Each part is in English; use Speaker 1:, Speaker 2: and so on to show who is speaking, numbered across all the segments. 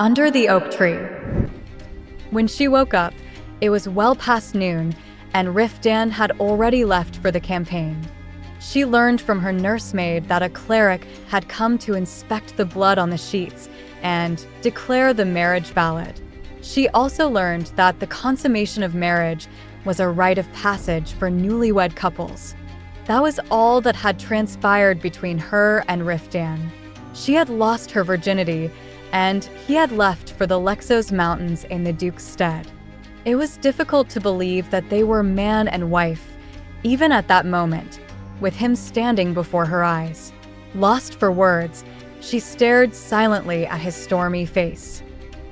Speaker 1: Under the oak tree. When she woke up, it was well past noon, and Riftan had already left for the campaign. She learned from her nursemaid that a cleric had come to inspect the blood on the sheets and declare the marriage valid. She also learned that the consummation of marriage was a rite of passage for newlywed couples. That was all that had transpired between her and Riftan. She had lost her virginity, and he had left for the Lexos Mountains in the Duke's stead. It was difficult to believe that they were man and wife, even at that moment, with him standing before her eyes. Lost for words, she stared silently at his stormy face.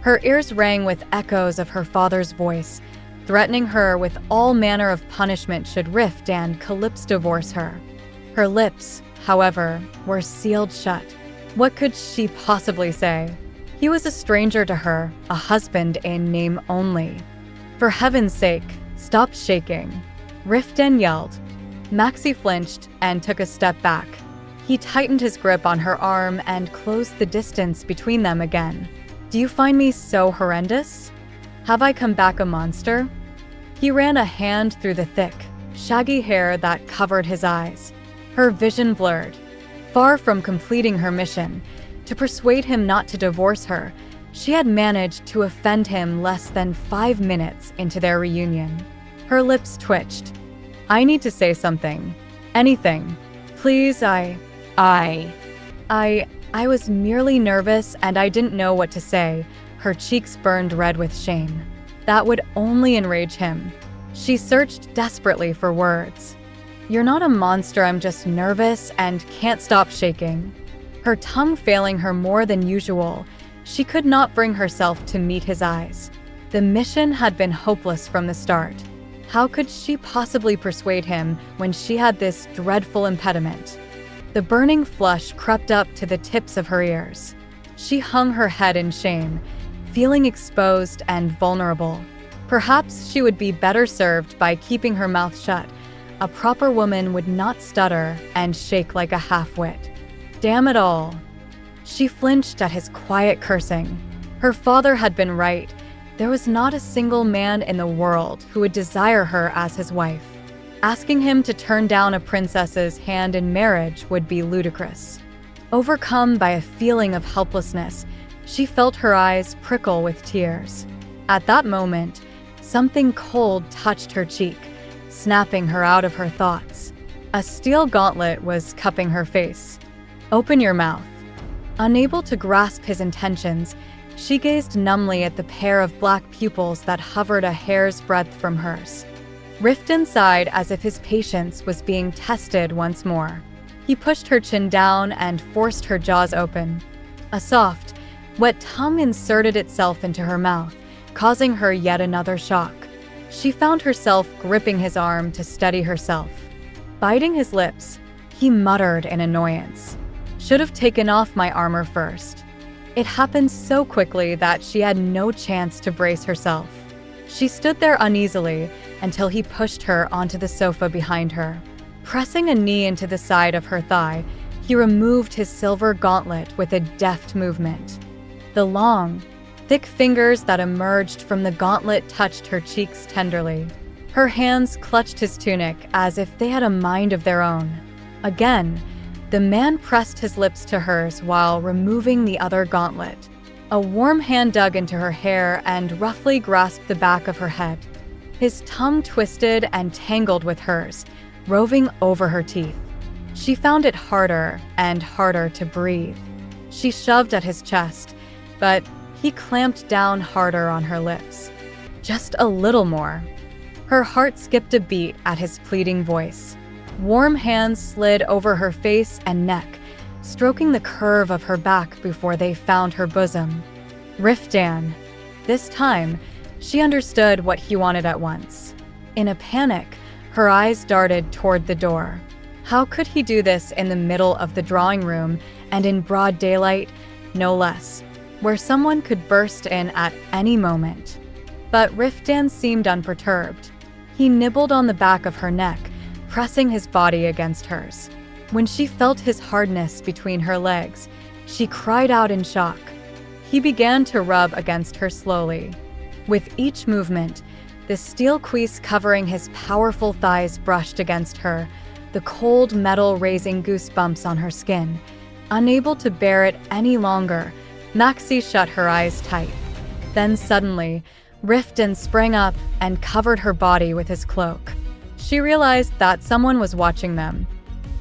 Speaker 1: Her ears rang with echoes of her father's voice, threatening her with all manner of punishment should Riftan Calypso divorce her. Her lips, however, were sealed shut. What could she possibly say? He was a stranger to her, a husband in name only. For heaven's sake, stop shaking, Riftan yelled. Maxi flinched and took a step back. He tightened his grip on her arm and closed the distance between them again. Do you find me so horrendous? Have I come back a monster? He ran a hand through the thick, shaggy hair that covered his eyes. Her vision blurred. Far from completing her mission, to persuade him not to divorce her, she had managed to offend him less than 5 minutes into their reunion. Her lips twitched. I need to say something. Anything. Please, I was merely nervous and I didn't know what to say. Her cheeks burned red with shame. That would only enrage him. She searched desperately for words. You're not a monster, I'm just nervous and can't stop shaking. Her tongue failing her more than usual, she could not bring herself to meet his eyes. The mission had been hopeless from the start. How could she possibly persuade him when she had this dreadful impediment? The burning flush crept up to the tips of her ears. She hung her head in shame, feeling exposed and vulnerable. Perhaps she would be better served by keeping her mouth shut. A proper woman would not stutter and shake like a half-wit. Damn it all. She flinched at his quiet cursing. Her father had been right. There was not a single man in the world who would desire her as his wife. Asking him to turn down a princess's hand in marriage would be ludicrous. Overcome by a feeling of helplessness, she felt her eyes prickle with tears. At that moment, something cold touched her cheek, snapping her out of her thoughts. A steel gauntlet was cupping her face. Open your mouth. Unable to grasp his intentions, she gazed numbly at the pair of black pupils that hovered a hair's breadth from hers. Riftan sighed as if his patience was being tested once more. He pushed her chin down and forced her jaws open. A soft, wet tongue inserted itself into her mouth, causing her yet another shock. She found herself gripping his arm to steady herself. Biting his lips, he muttered in annoyance. Should have taken off my armor first. It happened so quickly that she had no chance to brace herself. She stood there uneasily until he pushed her onto the sofa behind her. Pressing a knee into the side of her thigh, he removed his silver gauntlet with a deft movement. The long, thick fingers that emerged from the gauntlet touched her cheeks tenderly. Her hands clutched his tunic as if they had a mind of their own. Again, the man pressed his lips to hers while removing the other gauntlet. A warm hand dug into her hair and roughly grasped the back of her head. His tongue twisted and tangled with hers, roving over her teeth. She found it harder and harder to breathe. She shoved at his chest, but he clamped down harder on her lips. Just a little more. Her heart skipped a beat at his pleading voice. Warm hands slid over her face and neck, stroking the curve of her back before they found her bosom. Riftan. This time, she understood what he wanted at once. In a panic, her eyes darted toward the door. How could he do this in the middle of the drawing room and in broad daylight, no less, where someone could burst in at any moment? But Riftan seemed unperturbed. He nibbled on the back of her neck, pressing his body against hers. When she felt his hardness between her legs, she cried out in shock. He began to rub against her slowly. With each movement, the steel cuisse covering his powerful thighs brushed against her, the cold metal raising goosebumps on her skin. Unable to bear it any longer, Maxi shut her eyes tight. Then suddenly, Riftan sprang up and covered her body with his cloak. She realized that someone was watching them.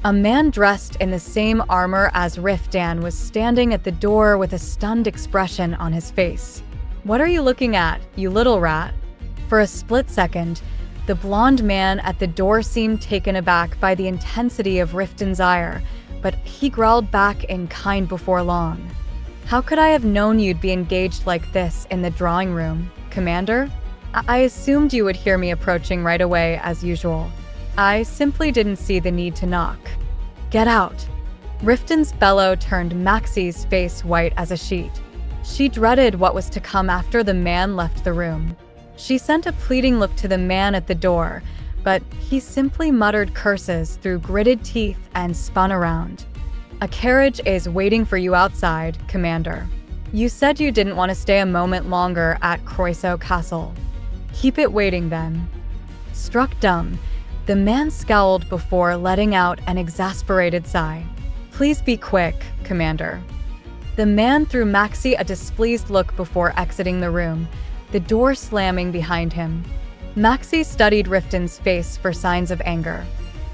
Speaker 1: A man dressed in the same armor as Riftan was standing at the door with a stunned expression on his face. "What are you looking at, you little rat?" For a split second, the blonde man at the door seemed taken aback by the intensity of Riftan's ire, but he growled back in kind before long. "How could I have known you'd be engaged like this in the drawing room, Commander? I assumed you would hear me approaching right away as usual. I simply didn't see the need to knock. Get out." Riftan's bellow turned Maxi's face white as a sheet. She dreaded what was to come after the man left the room. She sent a pleading look to the man at the door, but he simply muttered curses through gritted teeth and spun around. "A carriage is waiting for you outside, Commander. You said you didn't want to stay a moment longer at Croiso Castle. Keep it waiting then." Struck dumb, the man scowled before letting out an exasperated sigh. "Please be quick, Commander." The man threw Maxi a displeased look before exiting the room, the door slamming behind him. Maxi studied Riftan's face for signs of anger.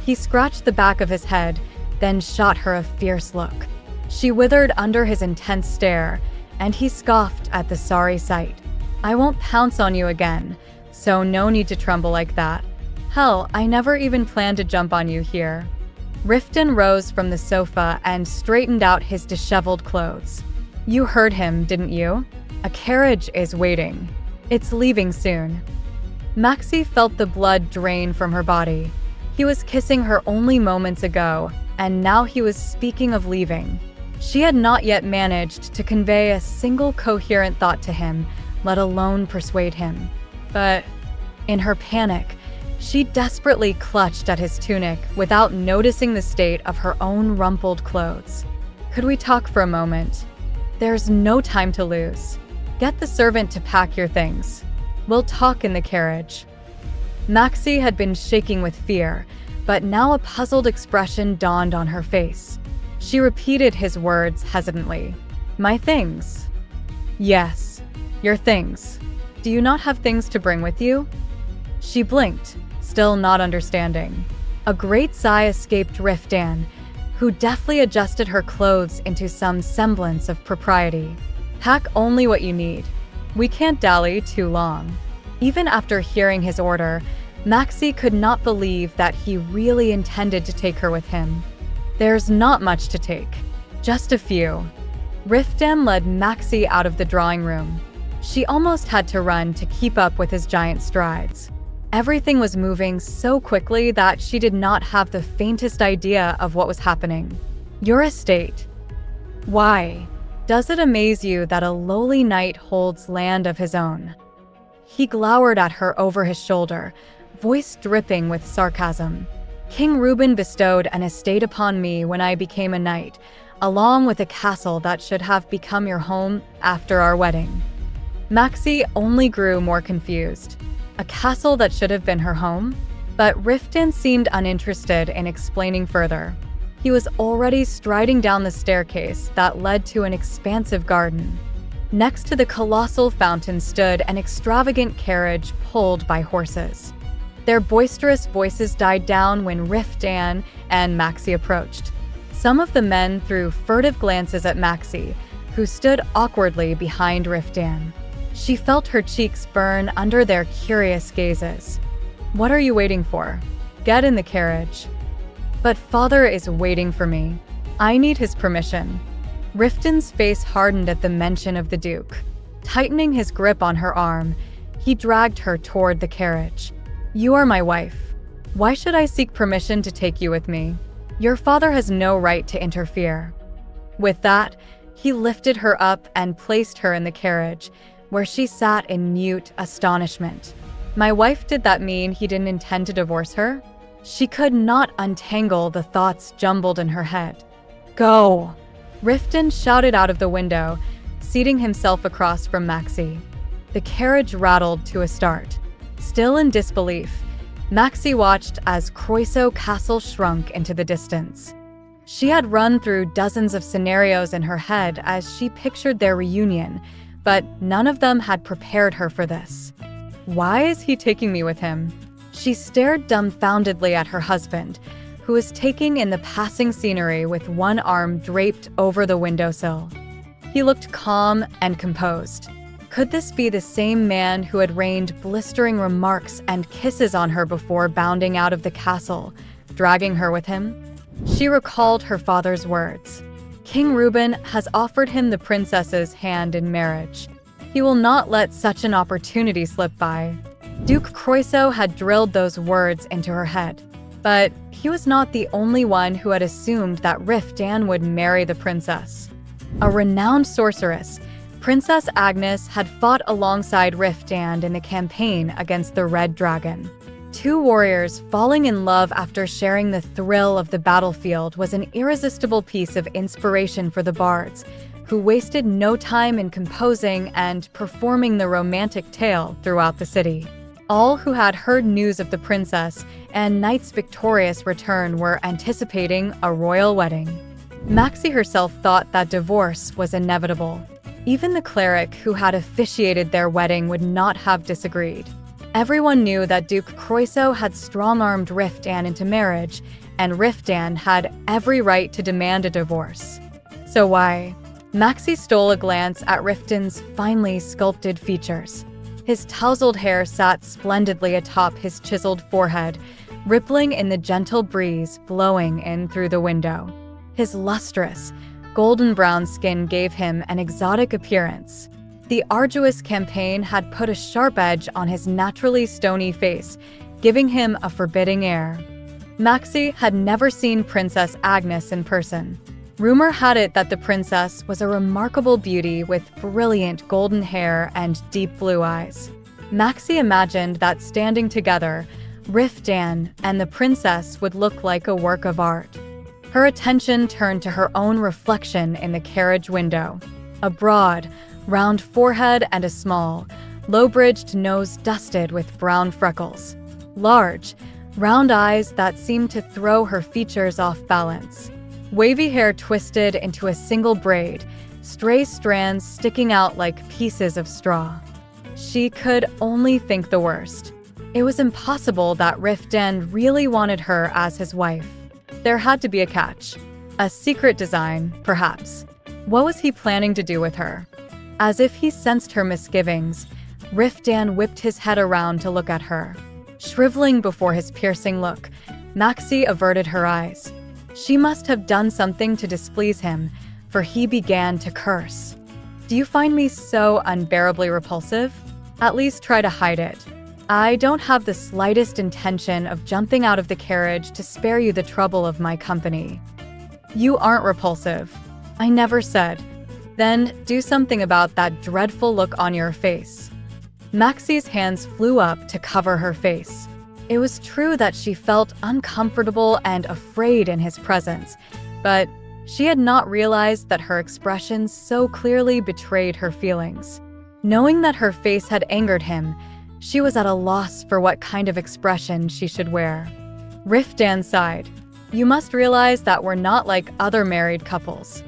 Speaker 1: He scratched the back of his head, then shot her a fierce look. She withered under his intense stare, and he scoffed at the sorry sight. "I won't pounce on you again, so no need to tremble like that. Hell, I never even planned to jump on you here." Riftan rose from the sofa and straightened out his disheveled clothes. "You heard him, didn't you? A carriage is waiting. It's leaving soon." Maxi felt the blood drain from her body. He was kissing her only moments ago, and now he was speaking of leaving. She had not yet managed to convey a single coherent thought to him, let alone persuade him. But in her panic, she desperately clutched at his tunic without noticing the state of her own rumpled clothes. "Could we talk for a moment? There's no time to lose. Get the servant to pack your things. We'll talk in the carriage." Maxi had been shaking with fear, but now a puzzled expression dawned on her face. She repeated his words hesitantly. "My things?" "Yes, your things. Do you not have things to bring with you?" She blinked, still not understanding. A great sigh escaped Riftan, who deftly adjusted her clothes into some semblance of propriety. "Pack only what you need. We can't dally too long." Even after hearing his order, Maxi could not believe that he really intended to take her with him. "There's not much to take. Just a few." Riftan led Maxi out of the drawing room. She almost had to run to keep up with his giant strides. Everything was moving so quickly that she did not have the faintest idea of what was happening. "Your estate. Why? Does it amaze you that a lowly knight holds land of his own?" He glowered at her over his shoulder, voice dripping with sarcasm. "King Reuben bestowed an estate upon me when I became a knight, along with a castle that should have become your home after our wedding." Maxi only grew more confused. A castle that should have been her home? But Riftan seemed uninterested in explaining further. He was already striding down the staircase that led to an expansive garden. Next to the colossal fountain stood an extravagant carriage pulled by horses. Their boisterous voices died down when Riftan and Maxi approached. Some of the men threw furtive glances at Maxi, who stood awkwardly behind Riftan. She felt her cheeks burn under their curious gazes. "What are you waiting for? Get in the carriage." "But father is waiting for me. I need his permission." Riftan's face hardened at the mention of the Duke. Tightening his grip on her arm, he dragged her toward the carriage. "You are my wife. Why should I seek permission to take you with me? Your father has no right to interfere." With that, he lifted her up and placed her in the carriage, where she sat in mute astonishment. My wife, did that mean he didn't intend to divorce her? She could not untangle the thoughts jumbled in her head. "Go!" Riftan shouted out of the window, seating himself across from Maxi. The carriage rattled to a start. Still in disbelief, Maxi watched as Croiso Castle shrunk into the distance. She had run through dozens of scenarios in her head as she pictured their reunion, but none of them had prepared her for this. Why is he taking me with him? She stared dumbfoundedly at her husband, who was taking in the passing scenery with one arm draped over the windowsill. He looked calm and composed. Could this be the same man who had rained blistering remarks and kisses on her before bounding out of the castle, dragging her with him? She recalled her father's words. King Reuben has offered him the princess's hand in marriage. He will not let such an opportunity slip by. Duke Croiso had drilled those words into her head. But he was not the only one who had assumed that Riftan would marry the princess. A renowned sorceress, Princess Agnes had fought alongside Riftan in the campaign against the Red Dragon. Two warriors falling in love after sharing the thrill of the battlefield was an irresistible piece of inspiration for the bards, who wasted no time in composing and performing the romantic tale throughout the city. All who had heard news of the princess and Knight's victorious return were anticipating a royal wedding. Maxi herself thought that divorce was inevitable. Even the cleric who had officiated their wedding would not have disagreed. Everyone knew that Duke Croiso had strong-armed Riftan into marriage, and Riftan had every right to demand a divorce. So why? Maxi stole a glance at Riftan's finely sculpted features. His tousled hair sat splendidly atop his chiseled forehead, rippling in the gentle breeze blowing in through the window. His lustrous, golden-brown skin gave him an exotic appearance. The arduous campaign had put a sharp edge on his naturally stony face, giving him a forbidding air. Maxi had never seen Princess Agnes in person. Rumor had it that the princess was a remarkable beauty with brilliant golden hair and deep blue eyes. Maxi imagined that standing together, Riftan and the princess would look like a work of art. Her attention turned to her own reflection in the carriage window. A broad, round forehead and a small, low-bridged nose dusted with brown freckles. Large, round eyes that seemed to throw her features off balance. Wavy hair twisted into a single braid, stray strands sticking out like pieces of straw. She could only think the worst. It was impossible that Riftan really wanted her as his wife. There had to be a catch. A secret design, perhaps. What was he planning to do with her? As if he sensed her misgivings, Riftan whipped his head around to look at her. Shriveling before his piercing look, Maxi averted her eyes. She must have done something to displease him, for he began to curse. "Do you find me so unbearably repulsive? At least try to hide it. I don't have the slightest intention of jumping out of the carriage to spare you the trouble of my company." "You aren't repulsive." "I never said." "Then do something about that dreadful look on your face." Maxi's hands flew up to cover her face. It was true that she felt uncomfortable and afraid in his presence, but she had not realized that her expressions so clearly betrayed her feelings. Knowing that her face had angered him, she was at a loss for what kind of expression she should wear. Riftan sighed. "You must realize that we're not like other married couples."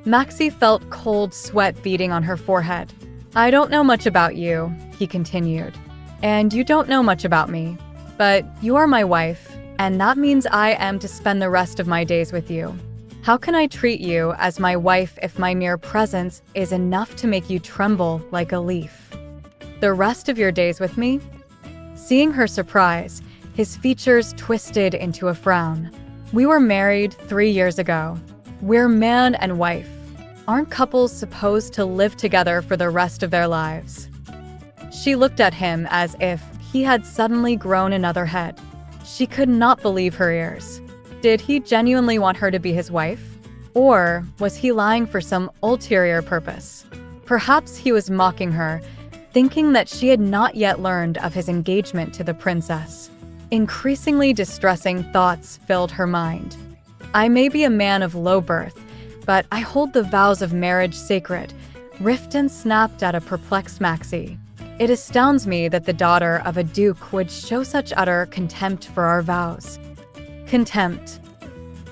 Speaker 1: Maxi felt cold sweat beading on her forehead. "I don't know much about you," he continued, "and you don't know much about me. But you are my wife, and that means I am to spend the rest of my days with you. How can I treat you as my wife if my mere presence is enough to make you tremble like a leaf? The rest of your days with me?" Seeing her surprise, his features twisted into a frown. "We were married 3 years ago. We're man and wife. Aren't couples supposed to live together for the rest of their lives?" She looked at him as if he had suddenly grown another head. She could not believe her ears. Did he genuinely want her to be his wife? Or was he lying for some ulterior purpose? Perhaps he was mocking her, thinking that she had not yet learned of his engagement to the princess. Increasingly distressing thoughts filled her mind. "I may be a man of low birth, but I hold the vows of marriage sacred. Riftan snapped at a perplexed Maxi. It astounds me that the daughter of a duke would show such utter contempt for our vows. Contempt.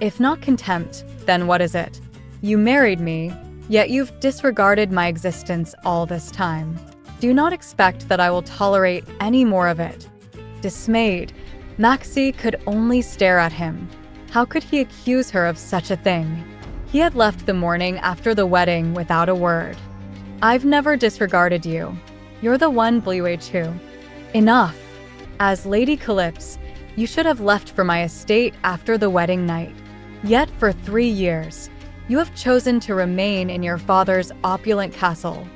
Speaker 1: If not contempt, then what is it? You married me, yet you've disregarded my existence all this time. Do not expect that I will tolerate any more of it. Dismayed, Maxi could only stare at him. How could he accuse her of such a thing? He had left the morning after the wedding without a word. I've never disregarded you. You're the one who. Enough. As Lady Calypse, you should have left for my estate after the wedding night. Yet for 3 years, you have chosen to remain in your father's opulent castle.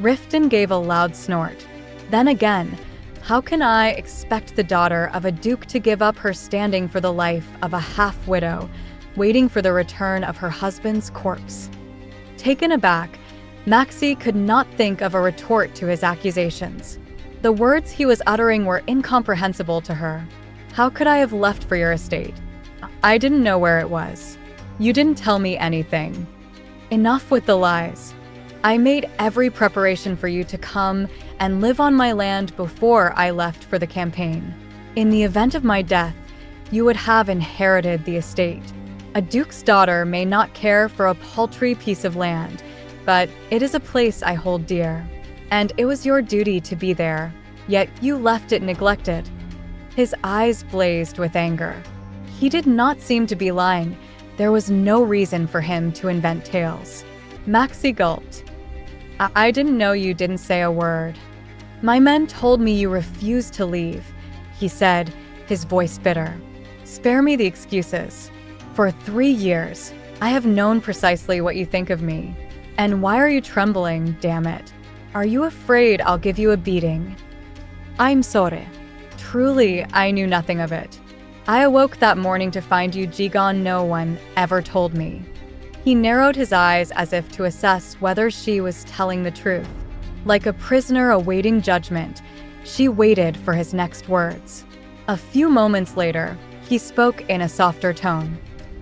Speaker 1: Riftan gave a loud snort. Then again, how can I expect the daughter of a duke to give up her standing for the life of a half-widow, waiting for the return of her husband's corpse? Taken aback, Maxi could not think of a retort to his accusations. The words he was uttering were incomprehensible to her. How could I have left for your estate? I didn't know where it was. You didn't tell me anything. Enough with the lies. I made every preparation for you to come and live on my land before I left for the campaign. In the event of my death, you would have inherited the estate. A duke's daughter may not care for a paltry piece of land, but it is a place I hold dear, and it was your duty to be there, yet you left it neglected. His eyes blazed with anger. He did not seem to be lying. There was no reason for him to invent tales. Maxi gulped. I didn't know you didn't say a word. My men told me you refused to leave, he said, his voice bitter. Spare me the excuses. For 3 years, I have known precisely what you think of me. And why are you trembling, damn it? Are you afraid I'll give you a beating? I'm sorry. Truly, I knew nothing of it. I awoke that morning to find you gone. No one ever told me. He narrowed his eyes as if to assess whether she was telling the truth. Like a prisoner awaiting judgment, she waited for his next words. A few moments later, he spoke in a softer tone.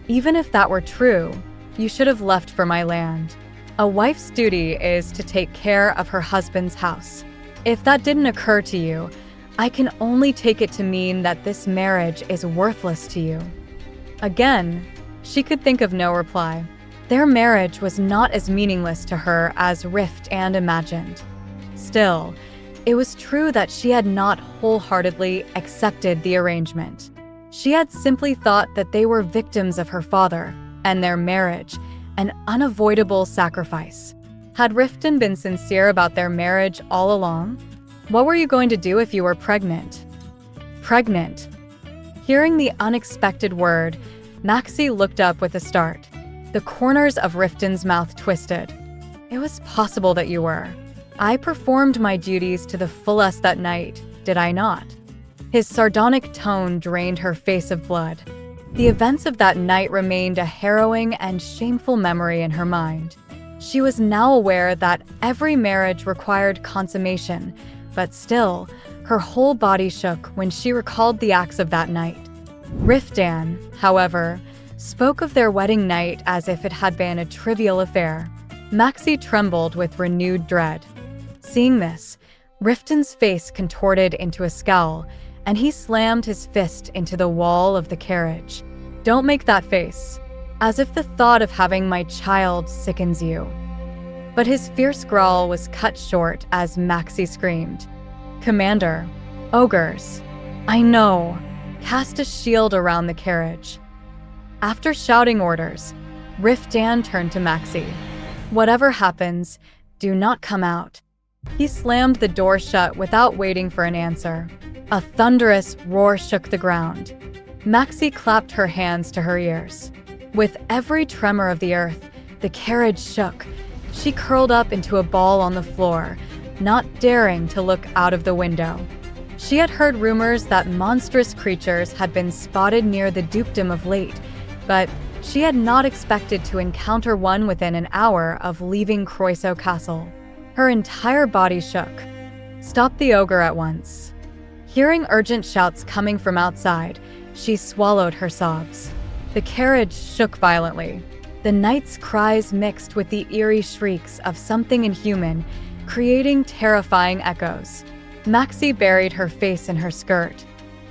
Speaker 1: Even if that were true, you should have left for my land. A wife's duty is to take care of her husband's house. If that didn't occur to you, I can only take it to mean that this marriage is worthless to you. Again, she could think of no reply. Their marriage was not as meaningless to her as Riftan imagined. Still, it was true that she had not wholeheartedly accepted the arrangement. She had simply thought that they were victims of her father, and their marriage, an unavoidable sacrifice. Had Riftan been sincere about their marriage all along? What were you going to do if you were pregnant? Pregnant. Hearing the unexpected word, Maxi looked up with a start. The corners of Riftan's mouth twisted. It was possible that you were. I performed my duties to the fullest that night, did I not? His sardonic tone drained her face of blood. The events of that night remained a harrowing and shameful memory in her mind. She was now aware that every marriage required consummation, but still, her whole body shook when she recalled the acts of that night. Riftan, however, spoke of their wedding night as if it had been a trivial affair. Maxi trembled with renewed dread. Seeing this, Riftan's face contorted into a scowl, and he slammed his fist into the wall of the carriage. Don't make that face, as if the thought of having my child sickens you. But his fierce growl was cut short as Maxi screamed. Commander, ogres, I know. Cast a shield around the carriage. After shouting orders, Riftan turned to Maxi. Whatever happens, do not come out. He slammed the door shut without waiting for an answer. A thunderous roar shook the ground. Maxi clapped her hands to her ears. With every tremor of the earth, the carriage shook. She curled up into a ball on the floor, not daring to look out of the window. She had heard rumors that monstrous creatures had been spotted near the dukedom of late, but she had not expected to encounter one within an hour of leaving Croiso Castle. Her entire body shook. Stop the ogre at once. Hearing urgent shouts coming from outside, she swallowed her sobs. The carriage shook violently. The night's cries mixed with the eerie shrieks of something inhuman, creating terrifying echoes. Maxi buried her face in her skirt.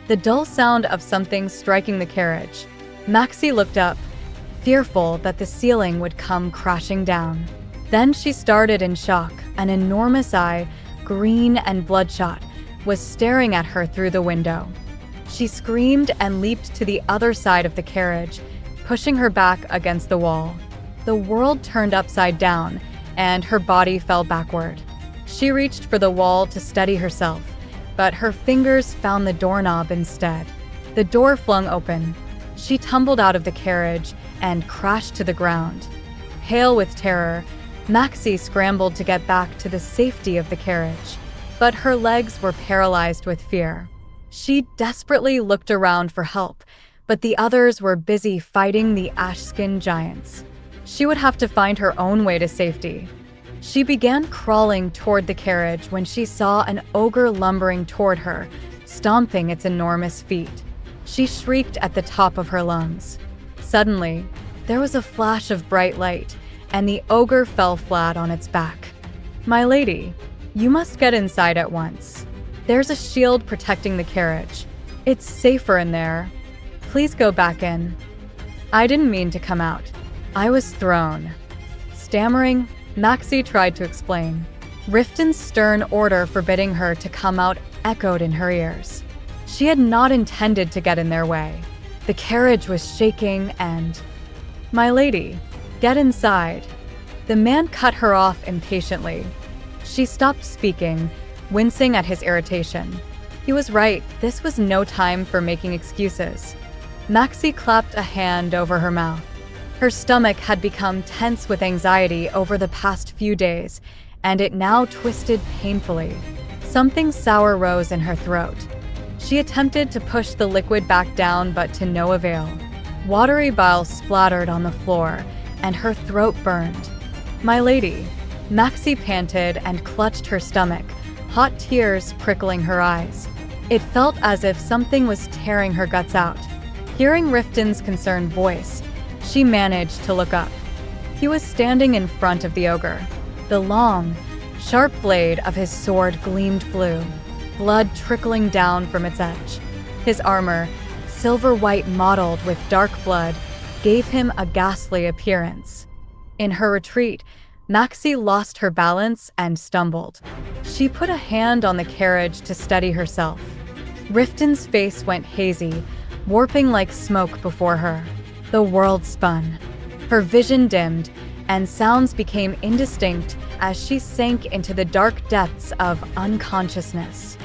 Speaker 1: The dull sound of something striking the carriage. Maxi looked up, fearful that the ceiling would come crashing down. Then she started in shock. An enormous eye, green and bloodshot, was staring at her through the window. She screamed and leaped to the other side of the carriage, pushing her back against the wall. The world turned upside down, and her body fell backward. She reached for the wall to steady herself, but her fingers found the doorknob instead. The door flung open. She tumbled out of the carriage and crashed to the ground. Pale with terror, Maxi scrambled to get back to the safety of the carriage, but her legs were paralyzed with fear. She desperately looked around for help, but the others were busy fighting the ash-skin giants. She would have to find her own way to safety. She began crawling toward the carriage when she saw an ogre lumbering toward her, stomping its enormous feet. She shrieked at the top of her lungs. Suddenly, there was a flash of bright light, and the ogre fell flat on its back. "My lady, you must get inside at once. There's a shield protecting the carriage. It's safer in there. Please go back in." "I didn't mean to come out. I was thrown." Stammering, Maxi tried to explain. Riftan's stern order forbidding her to come out echoed in her ears. She had not intended to get in their way. The carriage was shaking and... "My lady, get inside." The man cut her off impatiently. She stopped speaking, wincing at his irritation. He was right, this was no time for making excuses. Maxi clapped a hand over her mouth. Her stomach had become tense with anxiety over the past few days, and it now twisted painfully. Something sour rose in her throat. She attempted to push the liquid back down, but to no avail. Watery bile splattered on the floor, and her throat burned. "My lady," Maxi panted and clutched her stomach, hot tears prickling her eyes. It felt as if something was tearing her guts out. Hearing Riftan's concerned voice, she managed to look up. He was standing in front of the ogre. The long, sharp blade of his sword gleamed blue, blood trickling down from its edge. His armor, silver-white mottled with dark blood, gave him a ghastly appearance. In her retreat, Maxi lost her balance and stumbled. She put a hand on the carriage to steady herself. Riftan's face went hazy, warping like smoke before her. The world spun. Her vision dimmed, and sounds became indistinct as she sank into the dark depths of unconsciousness.